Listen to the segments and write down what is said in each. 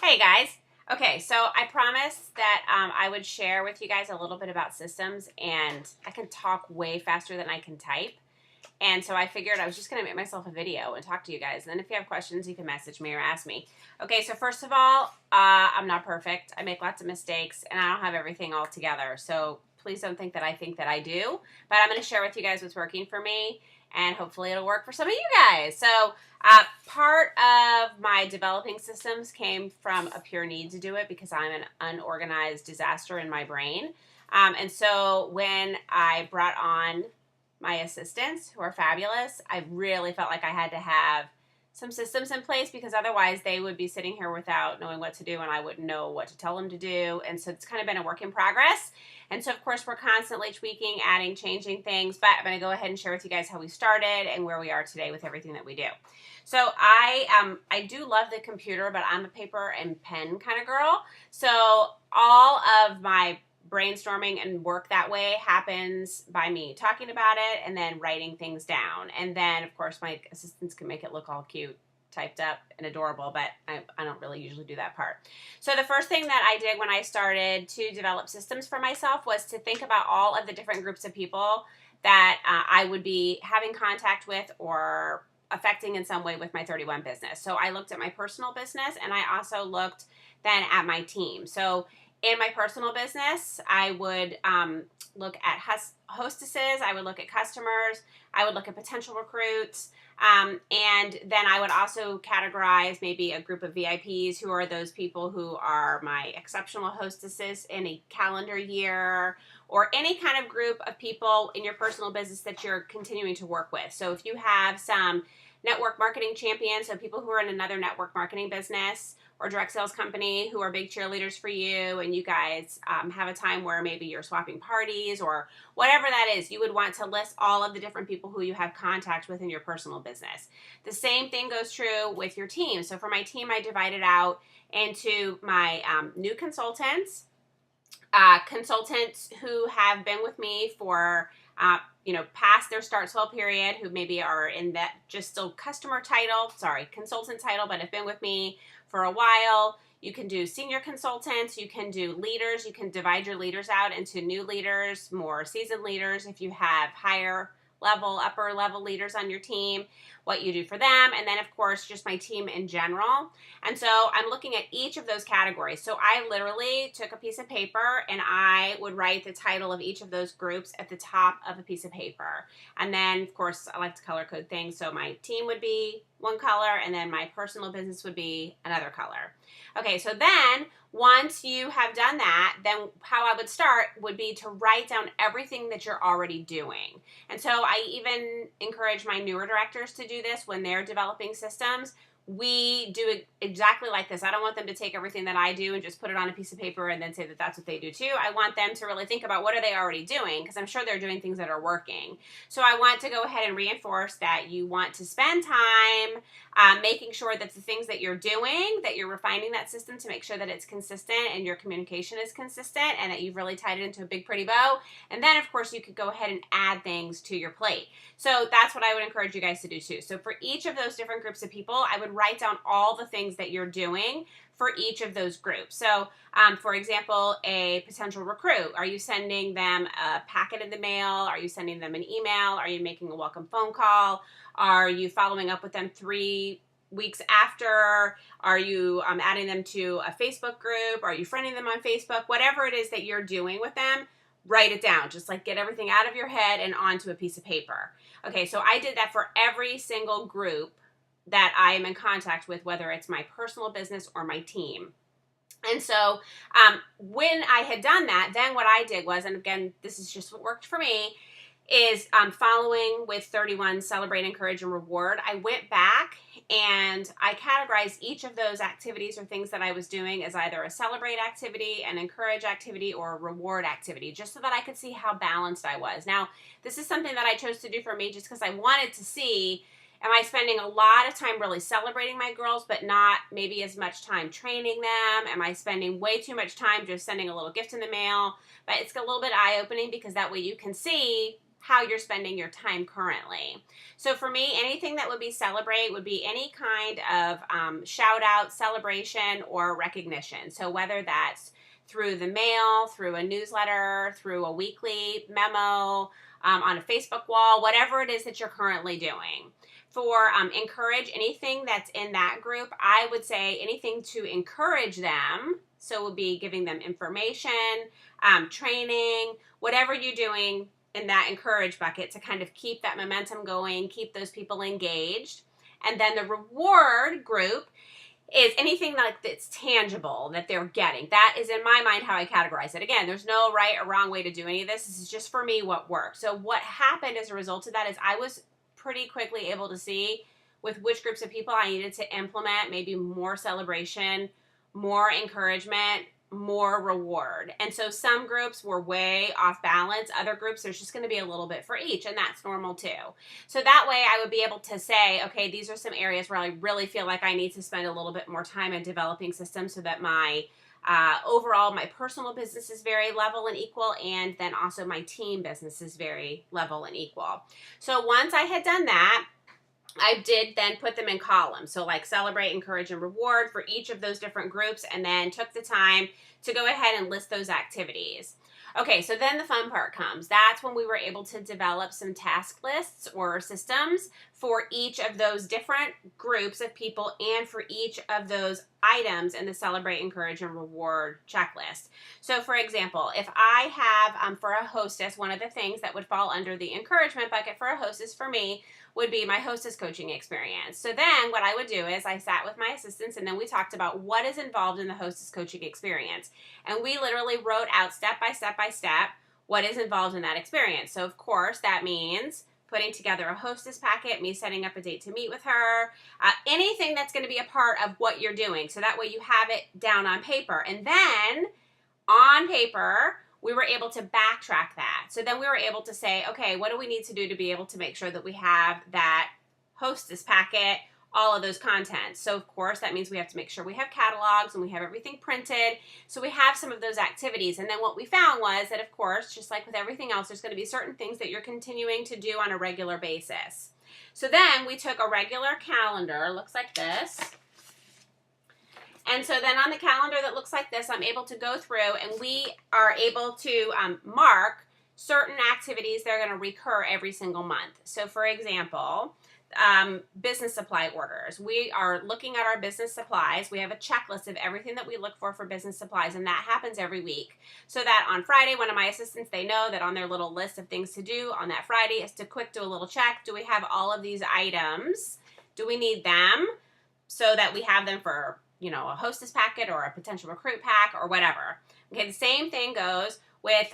Hey guys. Okay, so I promised that I would share with you guys a little bit about systems, and I can talk way faster than I can type. And so I figured I was just going to make myself a video and talk to you guys. And then if you have questions, you can message me or ask me. Okay, so first of all, I'm not perfect. I make lots of mistakes, and I don't have everything all together. So please don't think that I do. But I'm going to share with you guys what's working for me, and hopefully it'll work for some of you guys. So part of my developing systems came from a pure need to do it because I'm an unorganized disaster in my brain. And so when I brought on my assistants, who are fabulous, I really felt like I had to have some systems in place because otherwise they would be sitting here without knowing what to do, and I wouldn't know what to tell them to do. And so it's kind of been a work in progress. And so, of course, we're constantly tweaking, adding, changing things, but I'm going to go ahead and share with you guys how we started and where we are today with everything that we do. So I do love the computer, but I'm a paper and pen kind of girl. So all of my brainstorming and work that way happens by me talking about it and then writing things down. And then, of course, my assistants can make it look all cute, typed up and adorable, but I don't really usually do that part. So the first thing that I did when I started to develop systems for myself was to think about all of the different groups of people that I would be having contact with or affecting in some way with my 31 business. So I looked at my personal business, and I also looked then at my team. So in my personal business, I would look at hostesses, I would look at customers, I would look at potential recruits, and then I would also categorize maybe a group of VIPs who are those people who are my exceptional hostesses in a calendar year, or any kind of group of people in your personal business that you're continuing to work with. So if you have some network marketing champions, so people who are in another network marketing business or direct sales company who are big cheerleaders for you, and you guys have a time where maybe you're swapping parties or whatever that is, you would want to list all of the different people who you have contact with in your personal business. The same thing goes true with your team. So for my team, I divided out into my new consultants, consultants who have been with me for past their start swell period, who maybe are in that just still consultant title, but have been with me for a while. You can do senior consultants, you can do leaders, you can divide your leaders out into new leaders, more seasoned leaders if you have higher level, upper level leaders on your team, what you do for them, and then of course just my team in general. And so I'm looking at each of those categories. So I literally took a piece of paper and I would write the title of each of those groups at the top of a piece of paper. And then of course I like to color code things, so my team would be one color and then my personal business would be another color. Okay, so then once you have done that, then how I would start would be to write down everything that you're already doing. And so I even encourage my newer directors to do this when they're developing systems. We do it exactly like this. I don't want them to take everything that I do and just put it on a piece of paper and then say that that's what they do too. I want them to really think about what are they already doing, because I'm sure they're doing things that are working. So I want to go ahead and reinforce that you want to spend time making sure that the things that you're doing, that you're refining that system to make sure that it's consistent and your communication is consistent and that you've really tied it into a big pretty bow. And then of course you could go ahead and add things to your plate. So that's what I would encourage you guys to do too. So for each of those different groups of people, I would write down all the things that you're doing for each of those groups. So for example, a potential recruit, are you sending them a packet in the mail? Are you sending them an email? Are you making a welcome phone call? Are you following up with them 3 weeks after? Are you adding them to a Facebook group? Are you friending them on Facebook? Whatever it is that you're doing with them, write it down. Just like get everything out of your head and onto a piece of paper. Okay, so I did that for every single group that I am in contact with, whether it's my personal business or my team. And so when I had done that, then what I did was, and again, this is just what worked for me, is following with 31, Celebrate, Encourage, and Reward. I went back and I categorized each of those activities or things that I was doing as either a celebrate activity, an encourage activity, or a reward activity, just so that I could see how balanced I was. Now, this is something that I chose to do for me just because I wanted to see, am I spending a lot of time really celebrating my girls, but not maybe as much time training them? Am I spending way too much time just sending a little gift in the mail? But it's a little bit eye-opening because that way you can see how you're spending your time currently. So for me, anything that would be celebrate would be any kind of shout out, celebration, or recognition. So whether that's through the mail, through a newsletter, through a weekly memo, on a Facebook wall, whatever it is that you're currently doing. For encourage, anything that's in that group, I would say anything to encourage them. So it would be giving them information, training, whatever you're doing in that encourage bucket to kind of keep that momentum going, keep those people engaged. And then the reward group is anything like that's tangible that they're getting. That is, in my mind, how I categorize it. Again, there's no right or wrong way to do any of this. This is just for me what worked. So what happened as a result of that is I was pretty quickly able to see with which groups of people I needed to implement maybe more celebration, more encouragement, more reward. And so some groups were way off balance. Other groups, there's just going to be a little bit for each, and that's normal too. So that way I would be able to say, okay, these are some areas where I really feel like I need to spend a little bit more time in developing systems so that my overall, my personal business is very level and equal, and then also my team business is very level and equal. So once I had done that, I did then put them in columns. So like celebrate, encourage, and reward for each of those different groups, and then took the time to go ahead and list those activities. Okay, so then the fun part comes. That's when we were able to develop some task lists or systems for each of those different groups of people and for each of those items in the celebrate, encourage, and reward checklist. So for example, if I have for a hostess, one of the things that would fall under the encouragement bucket for a hostess for me would be my hostess coaching experience. So then what I would do is I sat with my assistants and then we talked about what is involved in the hostess coaching experience. And we literally wrote out step by step by step what is involved in that experience. So of course that means putting together a hostess packet, me setting up a date to meet with her, anything that's going to be a part of what you're doing. So that way you have it down on paper. And then on paper, we were able to backtrack that. So then we were able to say, okay, what do we need to do to be able to make sure that we have that hostess packet, all of those contents? So of course, that means we have to make sure we have catalogs and we have everything printed. So we have some of those activities. And then what we found was that, of course, just like with everything else, there's going to be certain things that you're continuing to do on a regular basis. So then we took a regular calendar, looks like this. And so then on the calendar that looks like this, I'm able to go through and we are able to mark certain activities that are going to recur every single month. So for example, business supply orders. We are looking at our business supplies. We have a checklist of everything that we look for business supplies, and that happens every week. So that on Friday, one of my assistants, they know that on their little list of things to do on that Friday is to quick do a little check. Do we have all of these items? Do we need them so that we have them for, you know, a hostess packet or a potential recruit pack or whatever? Okay, the same thing goes with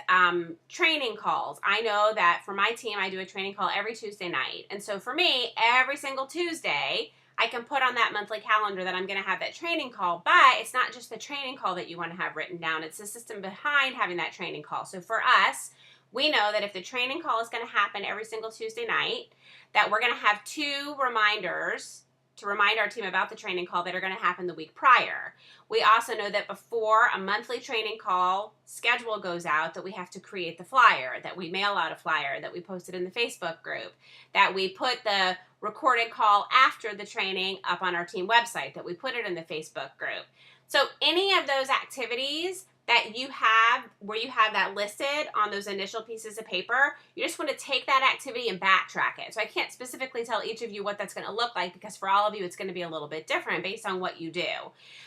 training calls. I know that for my team, I do a training call every Tuesday night. And so for me, every single Tuesday, I can put on that monthly calendar that I'm going to have that training call. But it's not just the training call that you want to have written down. It's the system behind having that training call. So for us, we know that if the training call is going to happen every single Tuesday night, that we're going to have 2 reminders to remind our team about the training call that are going to happen the week prior. We also know that before a monthly training call schedule goes out, that we have to create the flyer, that we mail out a flyer, that we post it in the Facebook group, that we put the recorded call after the training up on our team website, that we put it in the Facebook group. So any of those activities that you have, where you have that listed on those initial pieces of paper, you just want to take that activity and backtrack it. So I can't specifically tell each of you what that's going to look like, because for all of you, it's going to be a little bit different based on what you do.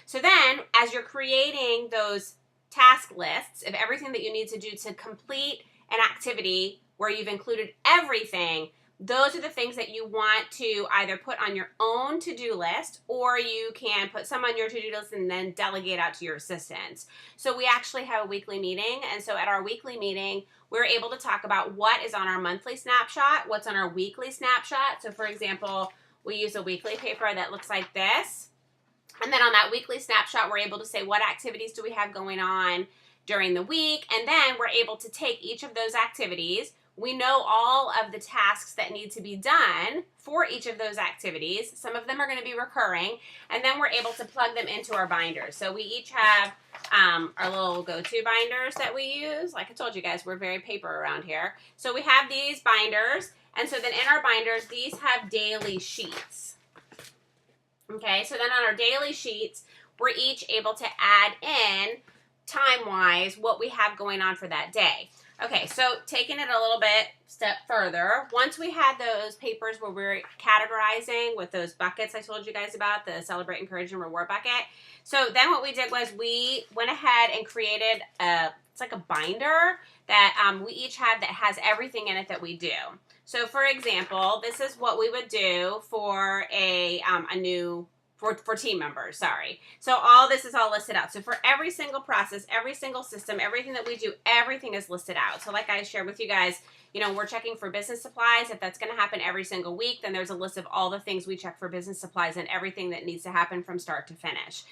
So then, as you're creating those task lists of everything that you need to do to complete an activity where you've included everything, those are the things that you want to either put on your own to-do list, or you can put some on your to-do list and then delegate out to your assistants. So we actually have a weekly meeting, and so at our weekly meeting, we're able to talk about what is on our monthly snapshot, what's on our weekly snapshot. So for example, we use a weekly paper that looks like this, and then on that weekly snapshot, we're able to say what activities do we have going on during the week, and then we're able to take each of those activities. we know all of the tasks that need to be done for each of those activities. Some of them are going to be recurring, and then we're able to plug them into our binders. So we each have our little go-to binders that we use. Like I told you guys, we're very paper around here. So we have these binders, and so then in our binders, these have daily sheets. Okay, so then on our daily sheets, we're each able to add in, time-wise, what we have going on for that day. Okay, so taking it a little bit step further, once we had those papers where we're categorizing with those buckets I told you guys about, the Celebrate, Encourage, and Reward bucket. So then what we did was we went ahead and created it's like a binder that we each have that has everything in it that we do. So for example, this is what we would do for for team members, sorry. So all this is all listed out. So for every single process, every single system, everything that we do, everything is listed out. So like I shared with you guys, you know, we're checking for business supplies. If that's going to happen every single week, then there's a list of all the things we check for business supplies and everything that needs to happen from start to finish.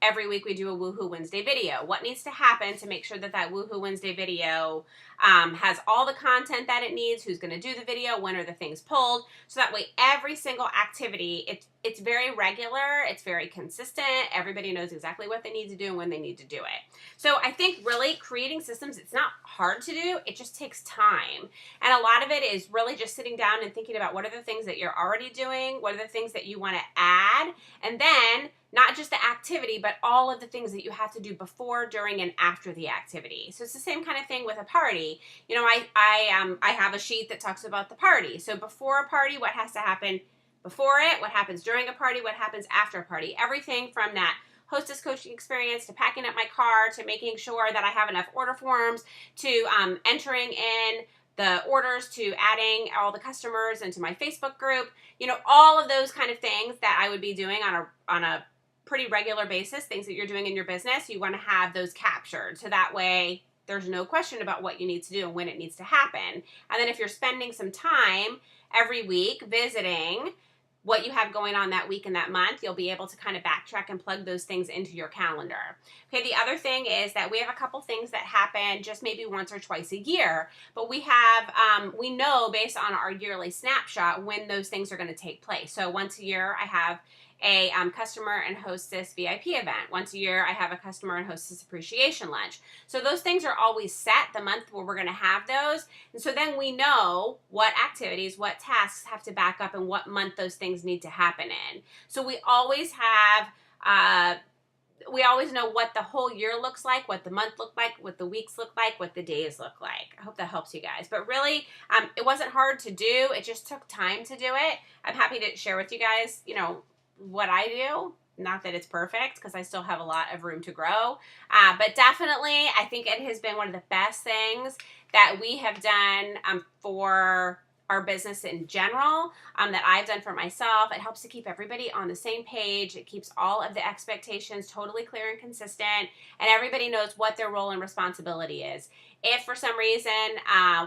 Every week we do a Woohoo Wednesday video. What needs to happen to make sure that that Woohoo Wednesday video has all the content that it needs, who's going to do the video, when are the things pulled, so that way every single activity, it's very regular, it's very consistent, everybody knows exactly what they need to do and when they need to do it. So I think really creating systems, it's not hard to do, it just takes time. And a lot of it is really just sitting down and thinking about what are the things that you're already doing, what are the things that you want to add, and then not just the activity, but all of the things that you have to do before, during, and after the activity. So it's the same kind of thing with a party. You know, I have a sheet that talks about the party. So before a party, what has to happen before it, what happens during a party, what happens after a party. Everything from that hostess coaching experience to packing up my car to making sure that I have enough order forms to entering in the orders to adding all the customers into my Facebook group. You know, all of those kind of things that I would be doing on a pretty regular basis, things that you're doing in your business, you want to have those captured. So that way there's no question about what you need to do and when it needs to happen. And then if you're spending some time every week visiting what you have going on that week and that month, you'll be able to kind of backtrack and plug those things into your calendar. Okay, the other thing is that we have a couple things that happen just maybe once or twice a year, but we have, we know based on our yearly snapshot when those things are going to take place. So once a year I have a customer and hostess VIP event. Once a year, I have a customer and hostess appreciation lunch. So those things are always set the month where we're going to have those. And so then we know what activities, what tasks have to back up and what month those things need to happen in. So we always have, we always know what the whole year looks like, what the month look like, what the weeks look like, what the days look like. I hope that helps you guys. But really, it wasn't hard to do. It just took time to do it. I'm happy to share with you guys, you know, what I do. Not that it's perfect because I still have a lot of room to grow, but definitely I think it has been one of the best things that we have done for our business in general, that I've done for myself. It helps to keep everybody on the same page. It keeps all of the expectations totally clear and consistent, and everybody knows what their role and responsibility is. If for some reason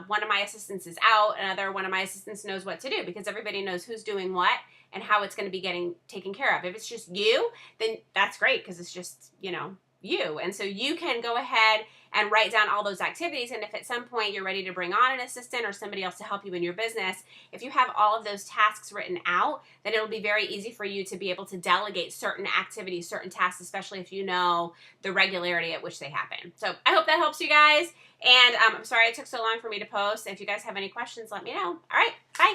one of my assistants is out, another one of my assistants knows what to do because everybody knows who's doing what and how it's going to be getting taken care of. If it's just you, then that's great because it's just, you know, you. And so you can go ahead and write down all those activities. And if at some point you're ready to bring on an assistant or somebody else to help you in your business, if you have all of those tasks written out, then it'll be very easy for you to be able to delegate certain activities, certain tasks, especially if you know the regularity at which they happen. So I hope that helps you guys. And I'm sorry it took so long for me to post. If you guys have any questions, let me know. All right, bye.